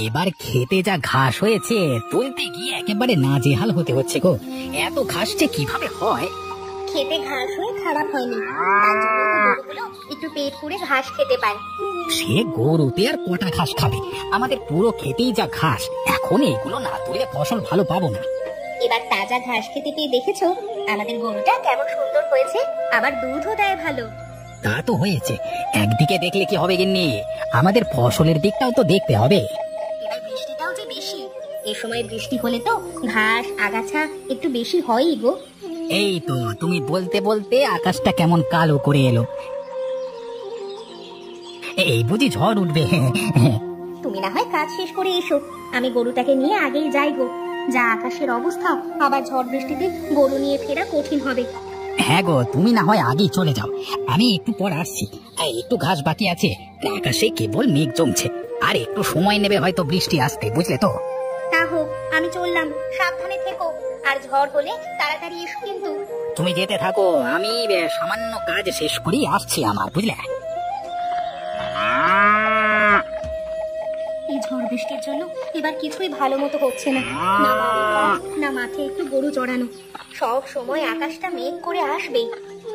এবার খেতে যা ঘাস হয়েছে তুলতে গিয়ে একেবারে নাজেহাল হতে হচ্ছে গো। এত ঘাস যে কিভাবে হয়। খেতে ঘাস হয়ে খারাপ হয়নি, তার জন্য তো গরুগুলো একটু পেট পুড়ে ঘাস খেতে পায়। সে গরুতে আর কটা ঘাস খাবে, আমাদের পুরো খেতেই যা ঘাস, এখন এগুলো না তুলে ফসল ভালো পাবো না। এবার তাজা ঘাস খেতে পেয়ে দেখেছো আমাদের গরুটা কেমন সুন্দর হয়েছে, আবার দুধও দেয় ভালো। তা তো হয়েছে, একদিকে দেখলে কি হবে গিন্নি, আমাদের ফসলের দিকটাও তো দেখতে হবে। এবার বৃষ্টিটাও যে বেশি, এ সময় বৃষ্টি হলে তো ঘাস আগাছা একটু বেশি হয়ই গো। এই তো তুমি বলতে বলতে আকাশটা কেমন কালো করে এলো, এই বুঝি ঝড় উঠবে। তুমি না হয় কাজ শেষ করে এসো, আমি গরুটাকে নিয়ে আগেই যাই গো। যা আকাশের অবস্থা, আবার ঝড় বৃষ্টিতে গরু নিয়ে ফেরা কঠিন হবে। হ্যাঁ গো, তুমি না হয় আগেই চলে যাও, আমি একটু পর আসছি। একটু ঘাস বাকি আছে, আকাশে কেবল মেঘ জমছে, আর একটু সময় নেবে হয়তো বৃষ্টি আসতে, বুঝলে তো। তা হোক, আমি চললাম, সাবধানে থেকো, আর ঝড় হলে তাড়াতাড়ি এসো কিন্তু। তুমি যেতে থাকো, আমি সামান্য কাজ শেষ করি আসছি আমার, বুঝলে। এই ঝড় বৃষ্টির জন্য এবার কিছুই ভালো মতো হচ্ছে না, না বাড়ির কাজ, না মাঠে একটু গরু চড়ানো। সব সময় আকাশটা মেঘ করে আসবেই,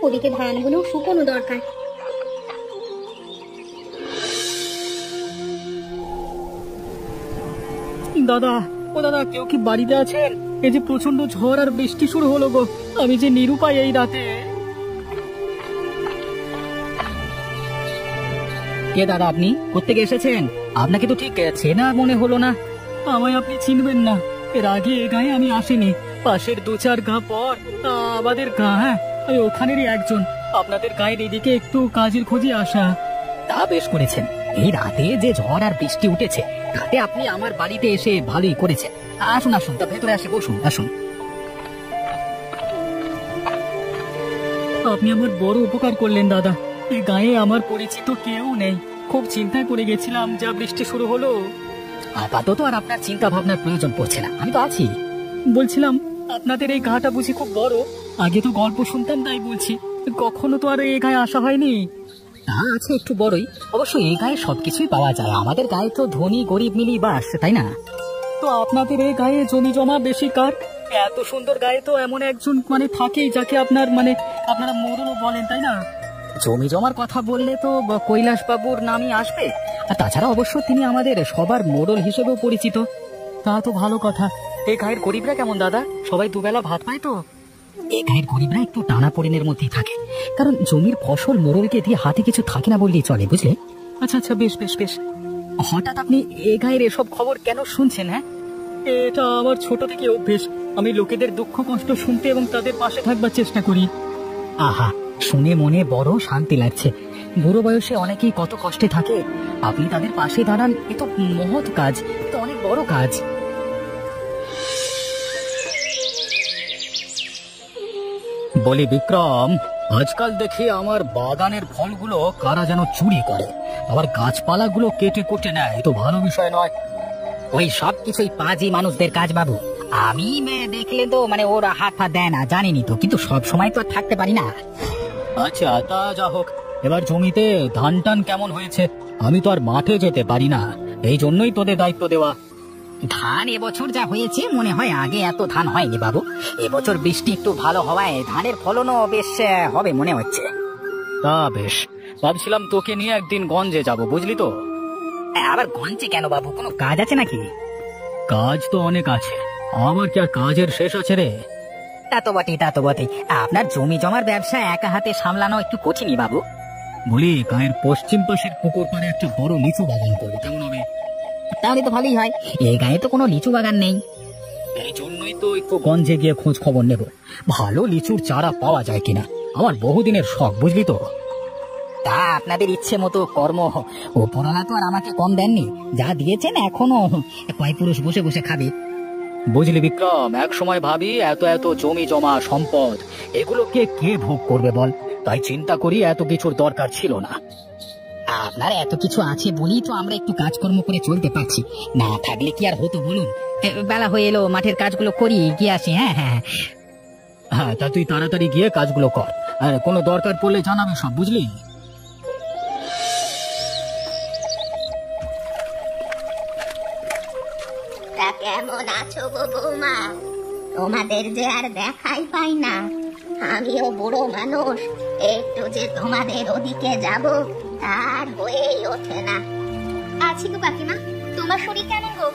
ওদিকে ধানগুলো শুকনো দরকার। দাদা, ও দাদা, কেউ কি বাড়িতে আছেন? এই যে প্রচন্ড ঝড় আর বৃষ্টি শুরু হলো গো, আমি যে নিরুপায় এই রাতে। কে দাদা, আপনি কোত্থেকে এসেছেন? আপনাকে তো ঠিক চেনা মনে হলো না। আমায় আপনি চিনবেন না, এর আগে এ গায়ে আমি আসিনি, পাশের 2-4 গা পর আমাদের গা। হ্যাঁ, আমি ওখানেরই একজন, আপনাদের গায়ের এদিকে একটু কাজের খোঁজে আসা। তা বেশ করেছেন, এই রাতে যে ঝড় আর বৃষ্টি উঠেছে তাতে আপনি আমার বাড়িতে এসে ভালোই করেছেন। আসুন আসুন, তা ভেতরে আসে বসুন, আসুন। আপনি আমার বড় উপকার করলেন দাদা, এই গায়ে আমার পরিচিত কেউ নেই, খুব চিন্তায় পড়ে গেছিলাম যা বৃষ্টি শুরু হলো। আপাতত আর আপনার চিন্তা ভাবনার প্রয়োজন পড়ছে না, আমি তো আছি। বলছিলাম, আপনাদের এই গাটা বুঝি খুব বড়? আগে তো গল্প শুনতাম তাই বলছি, কখনো তো আর এই গায়ে আসা হয়নি। তা আছে একটু বড়ই, অবশ্য এই গায়ে সবকিছুই পাওয়া যায়, আমাদের গায়ে তো ধনী গরিব মিলিয়ে বাস, তাই না? তো আপনাদের এই গায়ে জমি জমা বেশি কার? এত সুন্দর গায়ে তো এমন একজন থাকেই যাকে আপনারা মোড়লও বলেন, তাই না? জমি জমার কথা বললে তো কৈলাস বাবুর নামই আসবে, আর তাছাড়া অবশ্য তিনি আমাদের সবার মোড়ল হিসেবেও পরিচিত। তা তো ভালো কথা। এই গায়ের গরিবরা কেমন দাদা, সবাই দুবেলা ভাত পায় তো? এই গায়ের গরিবরা একটু টানাপোড়েনের মধ্যেই থাকে, কারণ জমির ফসল মোড়লকে দিয়ে হাতে কিছু থাকে না বললেই চলে, বুঝলে। আচ্ছা আচ্ছা, বেশ বেশ বেশ। হঠাৎ আপনি এই গায়ের এসব খবর কেন শুনছেন? হ্যাঁ, এটা আমার ছোট থেকে অভ্যেস, আমি লোকেদের দুঃখ কষ্ট শুনতে এবং তাদের পাশে থাকবার চেষ্টা করি। আহা, শুনে মনে বড় শান্তি লাগছে। বুড়ো বয়সে অনেকেই কত কষ্টে থাকে, আপনি তাদের পাশে দাঁড়ান, এ তো মহৎ কাজ, এ তো অনেক বড় কাজ। বলি বিক্রম, আজকাল দেখি আমার বাগানের ফলগুলো কারা যেন চুরি করে, আবার গাছপালাগুলো কেটে কুটে নেয়, এ তো ভালো বিষয় নয়। ওই সব কিছুই পাজি মানুষদের কাজ বাবু, আমি দেখলে তো ওরা হাত পা দেয় না, জানিনি তো, কিন্তু সব সময় তো আর থাকতে পারি না। আচ্ছা, তা যা হোক, এবার জমিতে ধান টান কেমন হয়েছে? আমি তো আর মাঠে যেতে পারি না, এই জন্যই তোদের দায়িত্ব দেওয়া। ধান এবছর যা হয়েছে মনে হয় আগে এত ধান হয়নি বাবু, এবছর বৃষ্টি একটু ভালো হওয়ায় ধানের ফলনও বেশ হবে মনে হচ্ছে। তা বেশ, ভাবছিলাম তোকে নিয়ে একদিন গঞ্জে যাব, বুঝলি তো। আবার গঞ্জে কেন বাবু, কোনো কাজ আছে নাকি? কাজ তো অনেক আছে, আমার কি আর কাজের শেষ আছে রে? তা তো বটেই, তা তো বটেই, আপনার জমি জমার ব্যবসা একা হাতে সামলানো একটু কঠিনই বাবু। বলি, গায়ের পশ্চিম পাশের পুকুর পাড়ে একটা বড় লিচু বাগান করবো, কেমন হবে? তাহলে তো ভালোই হয়, এই গায়ে তো কোনো লিচু বাগান নেই। এই জন্যই তো একটু গঞ্জে গিয়ে খোঁজ খবর নেব, ভালো লিচুর চারা পাওয়া যায় কিনা, আমার বহুদিনের শখ, বুঝলি তো। তা আপনাদের ইচ্ছে মতো কর্ম, ওপরওয়ালা তো আর আমাকে কম দেননি, যা দিয়েছেন এখনো কয় পুরুষ বসে বসে খাবে। বুঝলি বিক্রম, এক সময় ভাবি এত এত জমি জমা সম্পদ এগুলোকে কে ভোগ করবে বল, তাই চিন্তা করি এত কিছুর দরকার ছিল না। আপনার এত কিছু আছে বলেই তো আমরা একটু কাজকর্ম করে চলতে পারছি, না থাকলে কি আর হতো বলুন। বেলা হয়ে এলো, মাঠের কাজগুলো করি, গিয়ে আসি। হ্যাঁ হ্যাঁ হ্যাঁ, তা তুই তাড়াতাড়ি গিয়ে কাজগুলো কর, আর কোনো দরকার পড়লে জানাবে সব, বুঝলি। আছো গো বৌমা? তোমাদের যে আর দেখাই পাই না। আমিও বুড়ো মানুষ, একটু যে তোমাদের ওদিকে যাব তার হয়েই ওঠে না। আছি গো কাকিমা। তোমার শরীর কেমন গো?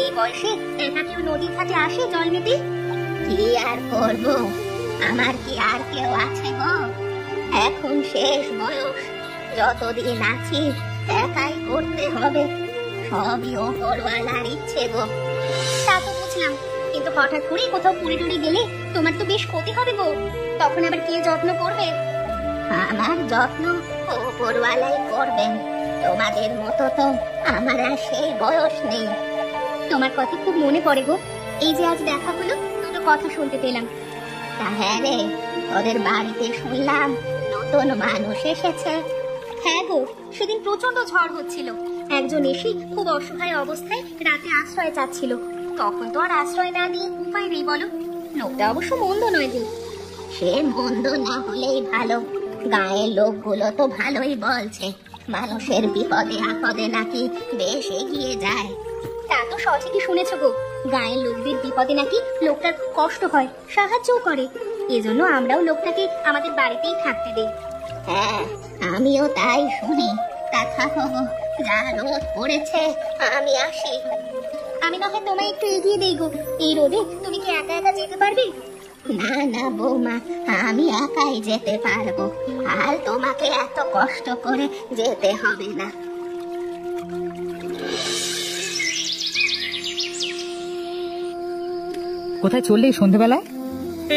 এই বয়সে একা কেউ নদী ঘাটে আসে জল নিতে? কি আর করবো, আমার কি আর কেউ আছে গো? এখন শেষ বয়স, যতদিন আছি একাই করতে হবে। সবই ওপরওয়ালার ইচ্ছে গো। তা তো বুঝলাম, কিন্তু হঠাৎ করে কোথাও পুড়ে টুড়ে গেলে তোমার তো বেশ ক্ষতি হবে গো। তখন আবার কে যত্ন করবে? আমার যত্ন ওপরওয়ালাই করবেন। তোমাদের মতো তো আমার আর সেই বয়স নেই। তোমার কথা খুব মনে পড়ে গো। এই যে আজ দেখা হলো, দুটো কথা শুনতে পেলাম। তা হ্যাঁ রে, তোদের বাড়িতে শুনলাম নতুন মানুষ এসেছে। হ্যাঁ গো, সেদিন প্রচন্ড ঝড় হচ্ছিল। একজন এসে খুব অসহায় অবস্থায় রাতে আশ্রয় চাচ্ছিল। তখন তো আর আশ্রয় না দিয়ে উপায় নেই বলো। লোকটা অবশ্য মন্দ নয় গো। সে মন্দ না হলেই ভালো। গায়ের লোকগুলো তো ভালোই বলছে, মানুষের বিপদে আপদে নাকি বেশ এগিয়ে যায়। তা তো সঠিকই শুনেছ গো। গায়ের লোকদের বিপদে নাকি লোকটার খুব কষ্ট হয়, সাহায্যও করে। এজন্য আমরাও লোকটাকে আমাদের বাড়িতেই থাকতে দেই। হ্যাঁ, আমিও তাই শুনি। তা থাকো গো, যা রোদ পড়েছে, আমি আসি। আমি না হয় তোমায় একটু এগিয়ে দেই গো। এই রোদে তুমি কি একা একা যেতে পারবে? না না বৌমা, আমি একাই যেতে পারবো। আর তোমাকে এত কষ্ট করে যেতে হবে না। কোথায় চললে এই সন্ধ্যেবেলায়?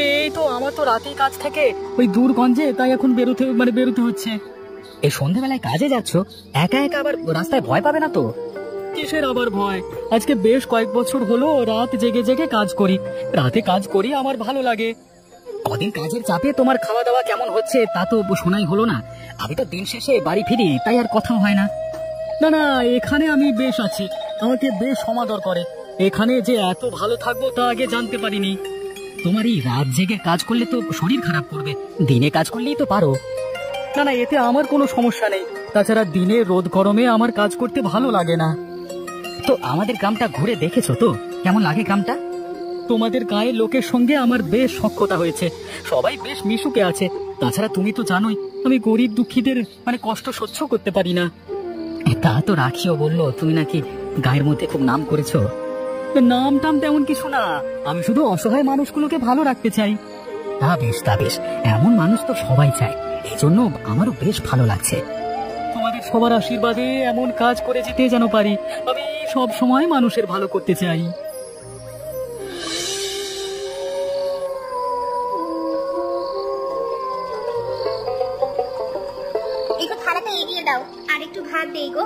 এই তো আমার তো রাতেই কাজ থাকে ওই দূরগঞ্জে, তাই এখন বেরোতে হচ্ছে। এই সন্ধ্যেবেলায় কাজে যাচ্ছ? একা একা আবার রাস্তায় ভয় পাবে না তো? কিসের আবার ভয়? আজকে বেশ কয়েক বছর হলো রাত জেগে জেগে কাজ করি। রাতে কাজ করি, আমার ভালো লাগে। কদিন কাজের চাপে তোমার খাওয়া দাওয়া কেমন হচ্ছে তা তো শোনাই হলো না। আমি তো দিন শেষে বাড়ি ফিরি, তাই আর কথা হয় না। না না, এখানে আমি বেশ আছি, আমাকে বেশ সমাদর করে। এখানে যে এত ভালো থাকবো তা আগে জানতে পারিনি। তোমার এই রাত জেগে কাজ করলে তো শরীর খারাপ করবে, দিনে কাজ করলেই তো পারো। না না, এতে আমার কোনো সমস্যা নেই। তাছাড়া দিনে রোদ গরমে আমার কাজ করতে ভালো লাগে না। তো আমাদের গ্রামটা ঘুরে দেখেছো তো? কেমন লাগে গ্রামটা? তোমাদের গায়ের লোকের সঙ্গে আমার বেশ সখ্যতা হয়েছে, সবাই বেশ মিশুকে আছে। তাছাড়া তুমি তো জানোই আমি গরিব দুঃখীদের কষ্ট সহ্য করতে পারি না। তা তো রাখিও বললো তুমি নাকি গায়ের মধ্যে খুব নাম করেছো। নাম টাম তেমন কিছু না, আমি শুধু অসহায় মানুষগুলোকে ভালো রাখতে চাই। তা বেশ, এমন মানুষ তো সবাই চায়, এই জন্য আমারও বেশ ভালো লাগছে। তোমাদের সবার আশীর্বাদে এমন কাজ করে যেতে যেন পারি। আমি সব সময় মানুষের ভালো করতে চাই। একটু থালাটা এগিয়ে দাও, আর একটু ভাত দেই গো।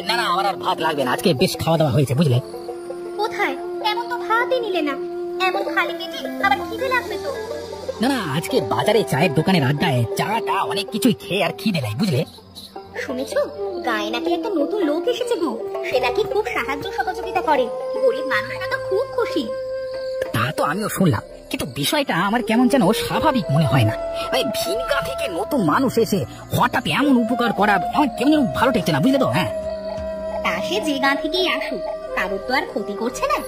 না না, আমার আর ভাত লাগবে না, আজকে বেশ খাওয়া দাওয়া হয়েছে বুঝলে। কোথায়? এমন তো ভাতই নিলে না। এমন খালি পেটে আবার খিদে লাগবে তো। না না, আজকে বাজারে চায়ের দোকানের আড্ডায় চাটা অনেক কিছুই খেয়ে আর খিদে নাই বুঝলে। শুনেছো, গায়ে নাকি একটা নতুন লোক এসেছে গো। সে নাকি খুব সাহায্য সহযোগিতা করে। গরিব মানুষরা তো খুব খুশি। তা তো আমিও শুনলাম, কিন্তু বিষয়টা আমার কেমন যেন স্বাভাবিক মনে হয় না। ভিনগা থেকে নতুন মানুষ এসে হঠাৎ এমন উপকার করা আমার কেমন যেন ভালো ঠেকছে না বুঝলে তো। হ্যাঁ, তা সে যে গা থেকেই আসুক, কারোর তো আর ক্ষতি করছে না।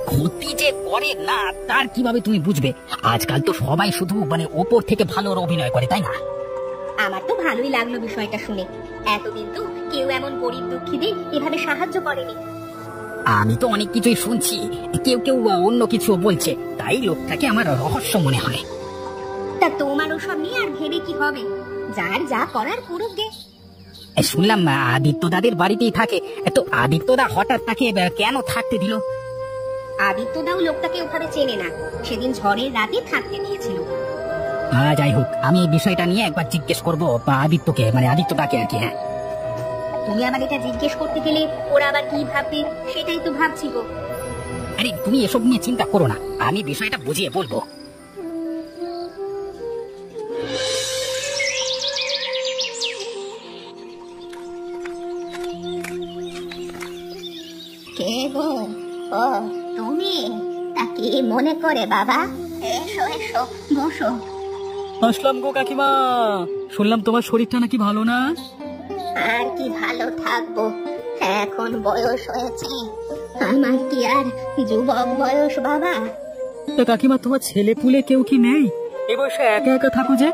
ক্ষতি যে করে না তার কিভাবে তুমি বুঝবে? আজকাল তো সবাই শুধু ওপর থেকে ভালো অভিনয় করে, তাই না? আমার তো ভালোই লাগলো বিষয়টা শুনে। এতদিন তো কেউ এমন গরিব দুঃখীদের এভাবে সাহায্য করেনি। আমি তো অনেক কিছুই শুনছি, কেউ কেউ অন্য কিছু বলছে, তাই লোকটাকে আমার রহস্য মনে হয়। তা তোমার ওসব নিয়ে আর ভেবে কি হবে? যার যা করার করুক গে। শুনলাম আদিত্য দাদের বাড়িতেই থাকে, তো আদিত্য দা হঠাৎ তাকে কেন থাকতে দিল? আদিত্য দাও লোকটাকে ওভাবে চেনে না, সেদিন ঝড়ের রাতে থাকতে দিয়েছিল। যাই হোক, আমি এই বিষয়টা নিয়ে একবার জিজ্ঞেস করবো আদিত্যকে, আদিত্যটাকে আর কি। হ্যাঁ, তুমি আমার এটা জিজ্ঞেস করতে গেলে ওরা আবার কি ভাববে সেটাই তো ভাবছি গো। আরে তুমি এসব নিয়ে চিন্তা করো না, আমি বিষয়টা বুঝিয়ে বলবো। কে গো? ও তুমি? তা কি মনে করে বাবা? এসো এসো, বসো। আসলাম গো কাকিমা, শুনলাম তোমার শরীরটা নাকি ভালো না। আর কি ভালো থাকবো, এখন বয়স হয়েছে, আমার কি আর যুবক বয়স বাবা? তা কাকিমা, তোমার ছেলে পুলে কেউ কি নেই? এ বয়সে একা একা থাকো যে?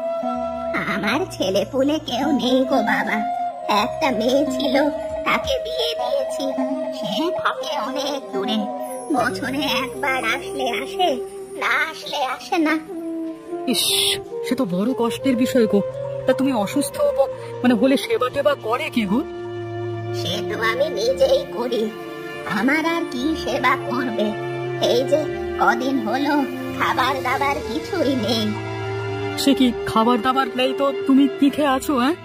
আমার ছেলে পুলে কেউ নেই গো বাবা। একটা মেয়ে ছিল, তাকে বিয়ে দিয়েছি। সে থাকে অনেক দূরে, বছরে একবার আসলে আসে, না আসলে আসে না। ইস, সে তো বড় কষ্টের বিষয় গো। তা তুমি অসুস্থ হলে সেবা টেবা করে কে গো? সে তো আমি নিজেই করি, আমার আর কি সেবা করবে? এই যে কদিন হলো খাবার দাবার কিছুই নেই। সে কি, খাবার দাবার নেই তো তুমি কি খেয়ে আছো? হ্যাঁ,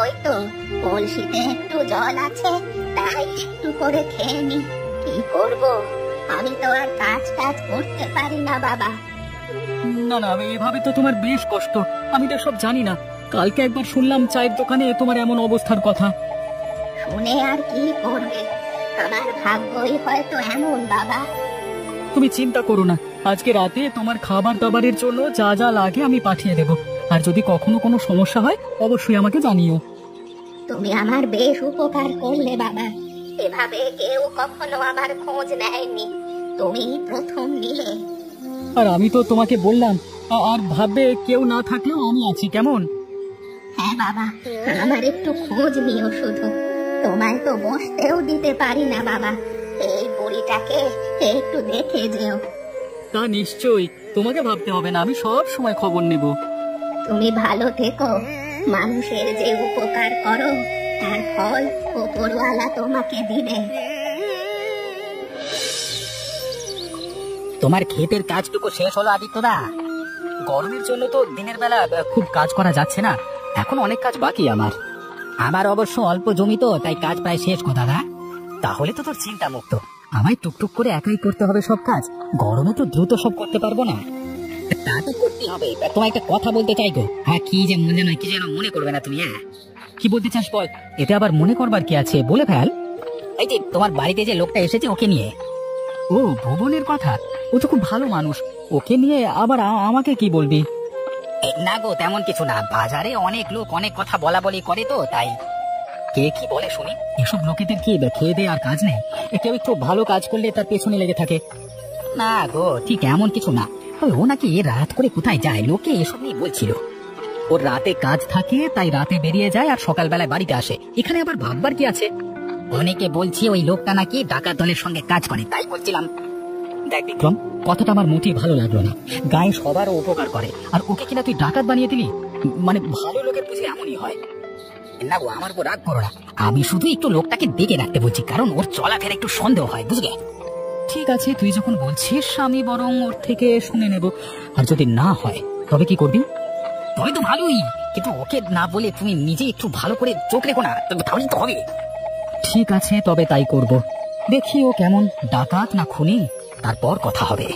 ওই তো কলসিতে একটু জল আছে, তাই একটু করে খেয়ে নি। কি করব, আমি তো আর কাজ করতে পারি না বাবা। না না, এভাবে তো তোমার বেশ কষ্ট। আমি তো সব জানি না। কালকে একবার শুনলাম চায়ের দোকানে তোমার এমন অবস্থার কথা। শুনে আর কি করবে, আমার ভাগ্যই হয়তো এমন বাবা। তুমি চিন্তা করো না, আজকে রাতে তোমার খাবার দাবারের জন্য যা যা লাগে আমি পাঠিয়ে দেব। আর যদি কখনো কোনো সমস্যা হয় অবশ্যই আমাকে জানিও। তুমি আমার বেশ উপকার করলে বাবা। এভাবে কেউ কখনো আমার খোঁজ নেয়নি, তুমি প্রথম নিলে। আর আমি তো তোমাকে বললাম, আর ভাববে কেউ না থাকলেও আমি আছি, কেমন? হ্যাঁ বাবা, আমার একটু খোঁজ নিও শুধু। তোমায় তো বসতেও দিতে পারি না বাবা। এই বুড়িটাকে একটু দেখে যেও। তা নিশ্চয়ই, তোমাকে ভাবতে হবে না, আমি সব সময় খবর নেব। তুমি ভালো থেকো। মানুষের যে উপকার করো তার ফল উপরওয়ালা তোমাকে দিবে। তোমার ক্ষেতের কাজটুকু শেষ হলো আদিত্যদা? গরমের জন্য তো দিনের বেলা খুব কাজ করা যাচ্ছে না, এখন অনেক কাজ বাকি আমার অবশ্য অল্প জমি তো, তাই কাজ প্রায় শেষ গো দাদা। তাহলে তো তোর চিন্তা মুক্ত। আমায় টুকটুক করে একাই করতে হবে সব কাজ, গরমে তো দ্রুত সব করতে পারবো না। তা তো করতেই হবে। তোমায় একটা কথা বলতে চাই গো। হ্যাঁ, কি যেন মনে করবে না তুমি? হ্যাঁ, কি বলতে চাস বল। এতে আবার মনে করবার কি আছে, বলে ফেল। এই যে তোমার বাড়িতে যে লোকটা এসেছে, ওকে নিয়ে। ও, ভুবনের কথা? ও তো খুব ভালো মানুষ, ওকে নিয়ে আবার আমাকে কি বলবি? না গো, তেমন কিছু না। বাজারে অনেক লোক অনেক কথা বলা বলি করে তো, তাই। কে কি বলে শুনি? এসব লোকেদের কি খেয়ে দেয়ে আর কাজ নেই? কেউ একটু ভালো কাজ করলে তার পেছনে লেগে থাকে। না গো, ঠিক এমন কিছু না। ও নাকি রাত করে কোথায় যায়, লোকে এসব নিয়ে বলছিল। ওর রাতে কাজ থাকে, তাই রাতে বেরিয়ে যায় আর সকালবেলায় বাড়িতে আসে। এখানে আবার ভাববার কি আছে? অনেকে বলছে ওই লোকটা নাকি ডাকাত দলের সঙ্গে কাজ করে, তাই বলছিলাম। দেখ বিক্রম, কথাটা আমার মোটেই ভালো লাগলো না। গায়ে সবারও উপকার করে, আর ওকে কিনা তুই ডাকাত বানিয়ে দিলি। ভালো লোকের বুঝি এমনই হয়। না গো, আমার উপর রাগ করো না। আমি শুধু একটু লোকটাকে দেখে রাখতে বলছি, কারণ ওর চলাফেরা একটু সন্দেহ হয়, বুঝলে? ঠিক আছে, তুই যখন বলছিস আমি বরং ওর থেকে শুনে নেব। আর যদি না হয় তবে কি করবি? তবে তো ভালোই, কিন্তু ওকে না বলে তুমি নিজে একটু ভালো করে চোখ রেখো না, তাহলে তো হবে। ঠিক আছে, তবে তাই করব। দেখি ও কেমন, ডাকাত না খুনি, তারপর কথা হবে।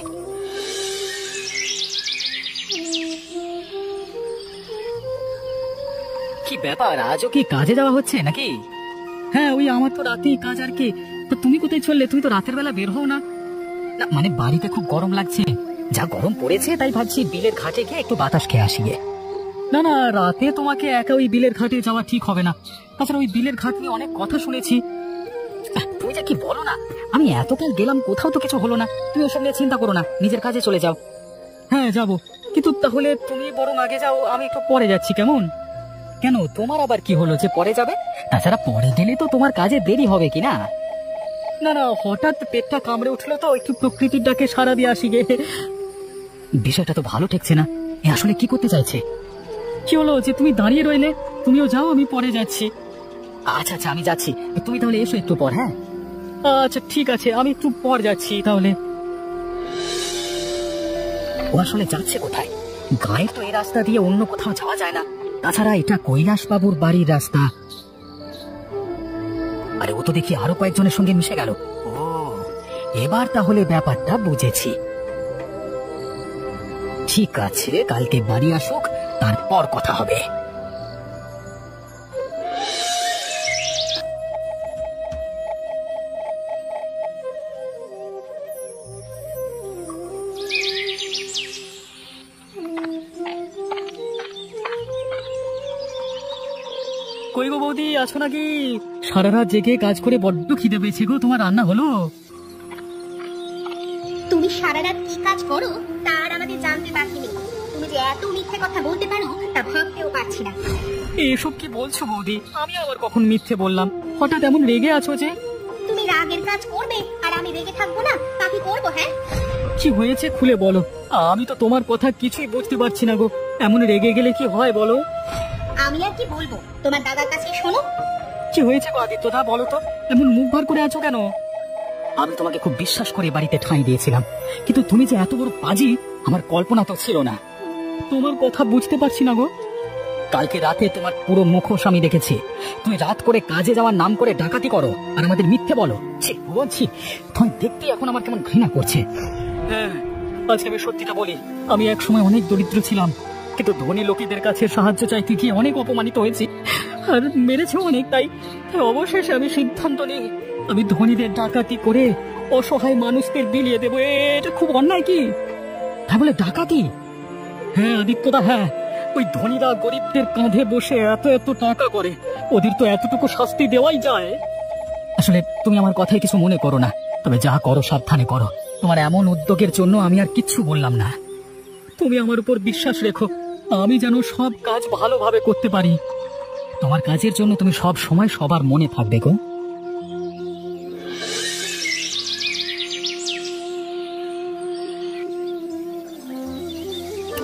কি ব্যাপার, আজও কি কাজে যাওয়া হচ্ছে নাকি? হ্যাঁ, ওই আমার তো রাতেই কাজ। আর কি, তো তুমি কোথায় চললে? তুমি তো রাতের বেলা বের হও না। না বাড়িতে খুব গরম লাগছে, যা গরম পড়েছে, তাই ভাবছি বিলের ঘাটে গিয়ে একটু বাতাস খেয়ে আসি। না না, রাতে তোমাকে একা ওই বিলের ঘাটে যাওয়া ঠিক হবে না। তাছাড়া ওই বিলের ঘাট নিয়ে অনেক কথা শুনেছি। তুমি যা কি বলো না, আমি এতকাল গেলাম, কোথাও তো কিছু হলো না। তুমি ওসব নিয়ে চিন্তা করো না, নিজের কাজে চলে যাও। হ্যাঁ যাব, কিন্তু তাহলে তুমি বরং আগে যাও, আমি একটু পরে যাচ্ছি, কেমন? কেন, তোমার আবার কি হলো যে পরে যাবে? তাছাড়া পরে গেলে তো তোমার কাজে দেরি হবে কি না? না না, হঠাৎ পেটটা কামড়ে উঠলো তো, একটু প্রকৃতির ডাকে সাড়া দিয়ে আসি গে। বিষয়টা তো ভালো ঠেকছে না। এ আসলে কি করতে চাইছে? কি হলো যে তুমি দাঁড়িয়ে রইলে? তুমিও যাও, আমি পরে যাচ্ছি। আচ্ছা আচ্ছা, আমি যাচ্ছি, তুমি তাহলে এসো একটু পর। হ্যাঁ আচ্ছা ঠিক আছে, আমি একটু পর যাচ্ছি তাহলে। ও আসলে যাচ্ছে কোথায়? গায়ের তো এই রাস্তা দিয়ে অন্য কোথাও যাওয়া যায় না, তাছাড়া এটা কৈলাস বাবুর বাড়ির রাস্তা। আরে ও তো দেখি আরো কয়েকজনের সঙ্গে মিশে গেল। ও, এবার তাহলে ব্যাপারটা বুঝেছি। ঠিক আছে, কালকে বাড়ি আসুক, তারপর কথা হবে। কই গো বৌদি, আছো নাকি? সারা রাত জেগে কাজ করে বড্ড খিদে পেয়েছে গো। তোমার রান্না হলো? তুমি সারা রাত কি কাজ করো তা আর আমাদের জানতে বাকি নেই। তুমি যে এত মিথ্যে কথা বলতে পারো তা ভাবতেও পারছি না। এসব কি বলছো বৌদি? আমি আবার কখন মিথ্যে বললাম? হঠাৎ এমন রেগে আছো যে? তুমি রাগের কাজ করবে আর আমি রেগে থাকবো না, তা কি করবো? হ্যাঁ, কি হয়েছে খুলে বলো। আমি তো তোমার কথা কিছুই বুঝতে পারছি না গো। এমন রেগে গেলে কি হয় বলো? আমি আর কি বলবো, তোমার দাদার কাছে শোনো। কি হয়েছে গো আদিত্য দা, বলো তো? এমন মুখ ভার করে আছো কেন? আমি তোমাকে খুব বিশ্বাস করে বাড়িতে ঠাঁই দিয়েছিলাম, কিন্তু তুমি যে এত বড় পাজি আমার কল্পনা তো ছিল না। তোমার কথা বুঝতে পারছি না গো। কালকে রাতে তোমার পুরো মুখোশ আমি দেখেছি। তুমি রাত করে কাজে যাওয়ার নাম করে ডাকাতি করো আর আমাদের মিথ্যে বলো। ছি বলছি, তুমি দেখতে এখন আমার কেমন ঘৃণা করছে। হ্যাঁ, আজকে আমি সত্যিটা বলি, আমি এক সময় অনেক দরিদ্র ছিলাম, কিন্তু ধনী লোকেদের কাছে সাহায্য চাইতে গিয়ে অনেক অপমানিত হয়েছি আর মেরেছে অনেক। তাই অবশেষে আমি সিদ্ধান্ত নিই আমি ধনীদের ডাকাতি করে অসহায় মানুষদের বিলিয়ে দেবো। এটা খুব অন্যায় কি? হ্যাঁ বলে ডাকাতি? হ্যাঁ আদিত্যদা, হ্যাঁ, ওই ধনীরা গরিবদের কাঁধে বসে এত এত টাকা করে, ওদের তো এতটুকু শাস্তি দেওয়াই যায়। আসলে তুমি আমার কথায় কিছু মনে করো না, তবে যা করো সাবধানে করো। তোমার এমন উদ্যোগের জন্য আমি আর কিচ্ছু বললাম না। তুমি আমার উপর বিশ্বাস রেখো, আমি যেন সব কাজ ভালোভাবে করতে পারি। তোমার কাজের জন্য তুমি সব সময় সবার মনে থাকবে গো।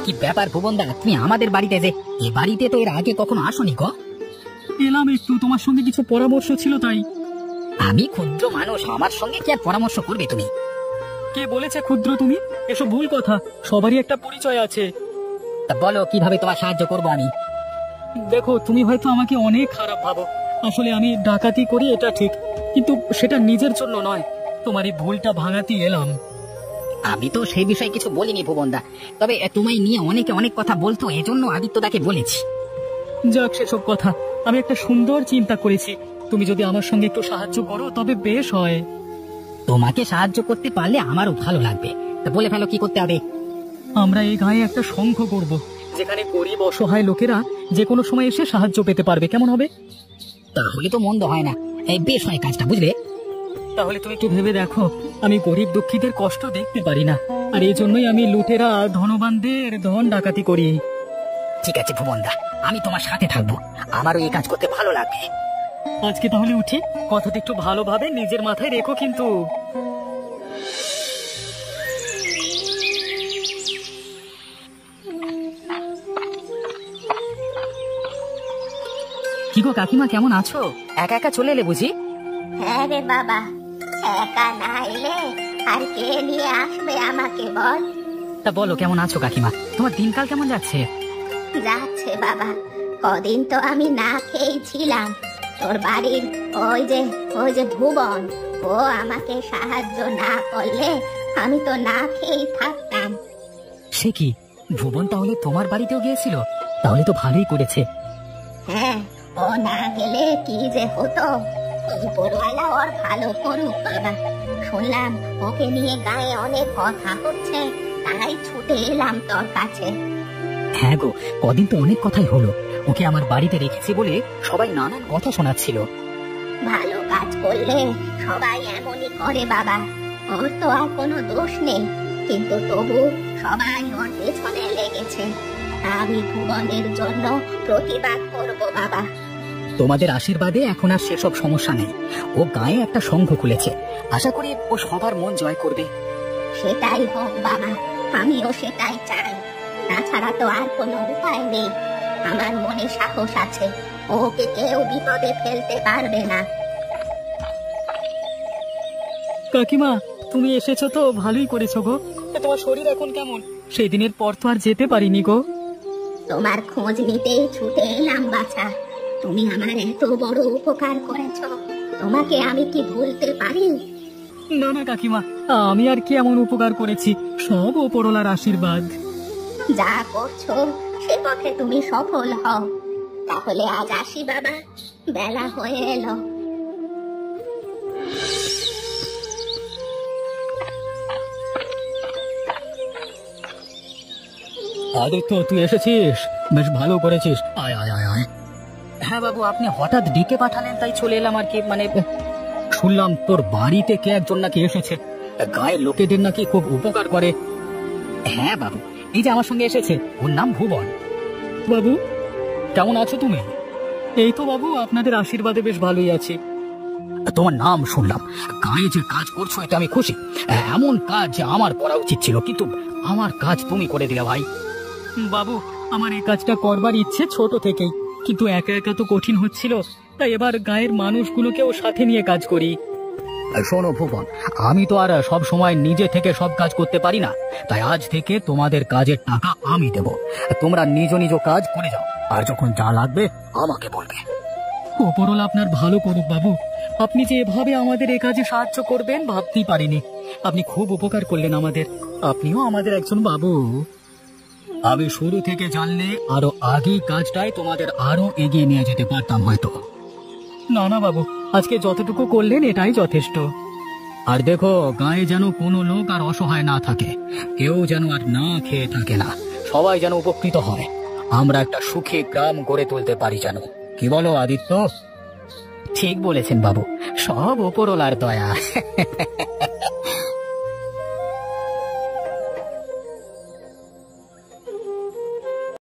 কি ব্যাপার ভুবনদা, তুমি আমাদের বাড়িতে যে? এ বাড়িতে তো এর আগে কখনো আসোনি গো। এলাম একটু, তোমার সঙ্গে কিছু পরামর্শ ছিল তাই। আমি ক্ষুদ্র মানুষ, আমার সঙ্গে কি আর পরামর্শ করবে তুমি? কে বলেছে ক্ষুদ্র তুমি? এসব ভুল কথা, সবারই একটা পরিচয় আছে। তা বলো কিভাবে তোমার সাহায্য করবো আমি? দেখো, তুমি হয়তো আমাকে অনেক খারাপ ভাবো। আসলে আমি ডাকাতি করি এটা ঠিক, কিন্তু সেটা নিজের জন্য নয়। তোমার এই ভুলটা ভাঙাতে এলাম। আমি তো সেই বিষয়ে কিছু বলিনি ভুবনদা, তবে তোমায় নিয়ে অনেকে অনেক কথা বলতো, এজন্য আদিত্যদাকে বলেছি। যাক সেসব কথা, আমি একটা সুন্দর চিন্তা করেছি। তুমি যদি আমার সঙ্গে একটু সাহায্য করো তবে বেশ হয়। তোমাকে সাহায্য করতে পারলে আমারও ভালো লাগবে। তা বলে ফেলো কি করতে হবে। আমরা এই গাঁয়ে একটা সংঘ করব, যেখানে গরিব অসহায় লোকেরা যে কোনো সময় এসে সাহায্য পেতে পারবে। কেমন হবে? তাহলে তো মন্দ হয় না, এই বেশ হয় কাজটা, বুঝলে? তাহলে তুমি একটু ভেবে দেখো, আমি গরিব দুঃখীদের কষ্ট দেখতে পারি না, আর এই জন্যই আমি লুটেরা ধনবানদের ধন ডাকাতি করি। ঠিক আছে ভুবনদা, আমি তোমার সাথে থাকবো, আমারও এই কাজ করতে ভালো লাগবে। আজকে তাহলে উঠি, কথাটা একটু ভালোভাবে নিজের মাথায় রেখো কিন্তু। কি গো কাকিমা, কেমন আছো? একা একা চলে এলে বুঝি? হ্যাঁ রে বাবা, একা না এলে আর কে নিয়ে আসবে আমাকে বল। তা বলো কেমন আছো কাকিমা, তোমার দিনকাল কেমন যাচ্ছে? যাচ্ছে বাবা, কদিন তো আমি না খেয়েই ছিলাম। তোর বাড়ির ওই যে ভুবন, ও আমাকে সাহায্য না করলে আমি তো না খেয়েই থাকতাম। সে কি, ভুবন তাহলে তোমার বাড়িতেও গিয়েছিল? তাহলে তো ভালোই করেছে। হ্যাঁ, ও না গেলে কি যে হতো। উপরওয়ালা ওর ভালো করুক বাবা। শুনলাম ওকে নিয়ে গায়ে অনেক কথা হচ্ছে, তাই ছুটে এলাম তোর কাছে। হ্যাঁ গো, কদিন তো অনেক কথাই হলো। ওকে আমার বাড়িতে রেখেছি বলে সবাই নানান কথা শোনাচ্ছিল। ভালো কাজ করলে সবাই এমনই করে বাবা। ওর তো আর কোনো দোষ নেই, কিন্তু তবু সবাই ওর পেছনে লেগেছে। আমি ভুবনের জন্য প্রতিবাদ করব বাবা। তোমাদের আশীর্বাদে এখন আর সেসব সমস্যা নেই। ও গায়ে একটা সংঘ খুলেছে, আশা করি ও সবার মন জয় করবে। সেটাই হোক বাবা, আমিও সেটাই চাই। তাছাড়া তো আর কোনো উপায় নেই। আমার মনে সাহস আছে, ওকে কেউ বিপদে ফেলতে পারবে না। কাকিমা, তুমি এসেছো তো ভালোই করেছো গো। তোমার শরীর এখন কেমন? সেই দিনের পর তো আর যেতে পারিনি গো। তোমার খোঁজ নিতেই ছুটে এলাম বাছা। তুমি আমার এত বড় উপকার করেছো, তোমাকে আমি কি ভুলতে পারি? না না কাকিমা, আমি আর কি এমন উপকার করেছি, সব ওপরওয়ালার আশীর্বাদ। যা করছো সে পথে তুমি সফল হও। তাহলে আজ আসি বাবা, বেলা হয়ে এলো। আদিত্য, তুই এসেছিস, বেশ ভালো করেছিস। আয় আয় আয় আয়। হ্যাঁ বাবু, আপনি হঠাৎ ডেকে পাঠালেন তাই চলে এলাম আর কি। মানে শুনলাম তোর বাড়িতে কে একজন নাকি এসেছে, গায়ের লোকেদের নাকি খুব উপকার করে। হ্যাঁ বাবু, এই যে আমার সঙ্গে এসেছে, ওর নাম ভুবন। বাবু, কেমন আছো তুমি? এই তো বাবু, আপনাদের আশীর্বাদে বেশ ভালোই আছি। তোমার নাম শুনলাম, গায়ে যে কাজ করছো এতে আমি খুশি। এমন কাজ আমার করা উচিত ছিল, কিন্তু আমার কাজ তুমি করে দিলে ভাই। বাবু, আমার এই কাজটা করবার ইচ্ছে ছোট থেকেই, কিন্তু একা একা তো কঠিন হচ্ছিল, তাই এবার গায়ের মানুষগুলোকেও সাথে নিয়ে কাজ করি। শোনো ভুবন, আমি তো আর সব সময় নিজে থেকে সব কাজ করতে পারি না, তাই আজ থেকে তোমাদের কাজের টাকা আমি দেব। তোমরা নিজ নিজ কাজ করে যাও, আর যখন যা লাগবে আমাকে বলবে। ওপরওয়ালা আপনার ভালো করুক বাবু, আপনি যে এভাবে আমাদের এ কাজে সাহায্য করবেন ভাবতেই পারিনি। আপনি খুব উপকার করলেন আমাদের, আপনিও আমাদের একজন বাবু। আমি শুরু থেকে জানলে আরো আগেই কাজটাই তোমাদের আরো এগিয়ে নিয়ে যেতে পারতাম হয়তো। না না বাবু, আজকে যতটুকু করলেন এটাই যথেষ্ট। আর দেখো, গায়ে যেন কোনো লোক আর অসহায় না থাকে, কেউ যেন আর না খেয়ে থাকে না, সবাই যেন উপকৃত হয়, আমরা একটা সুখী গ্রাম গড়ে তুলতে পারি যেন। কি বলো আদিত্য? ঠিক বলেছেন বাবু, সব ওপরওয়ালার দয়া।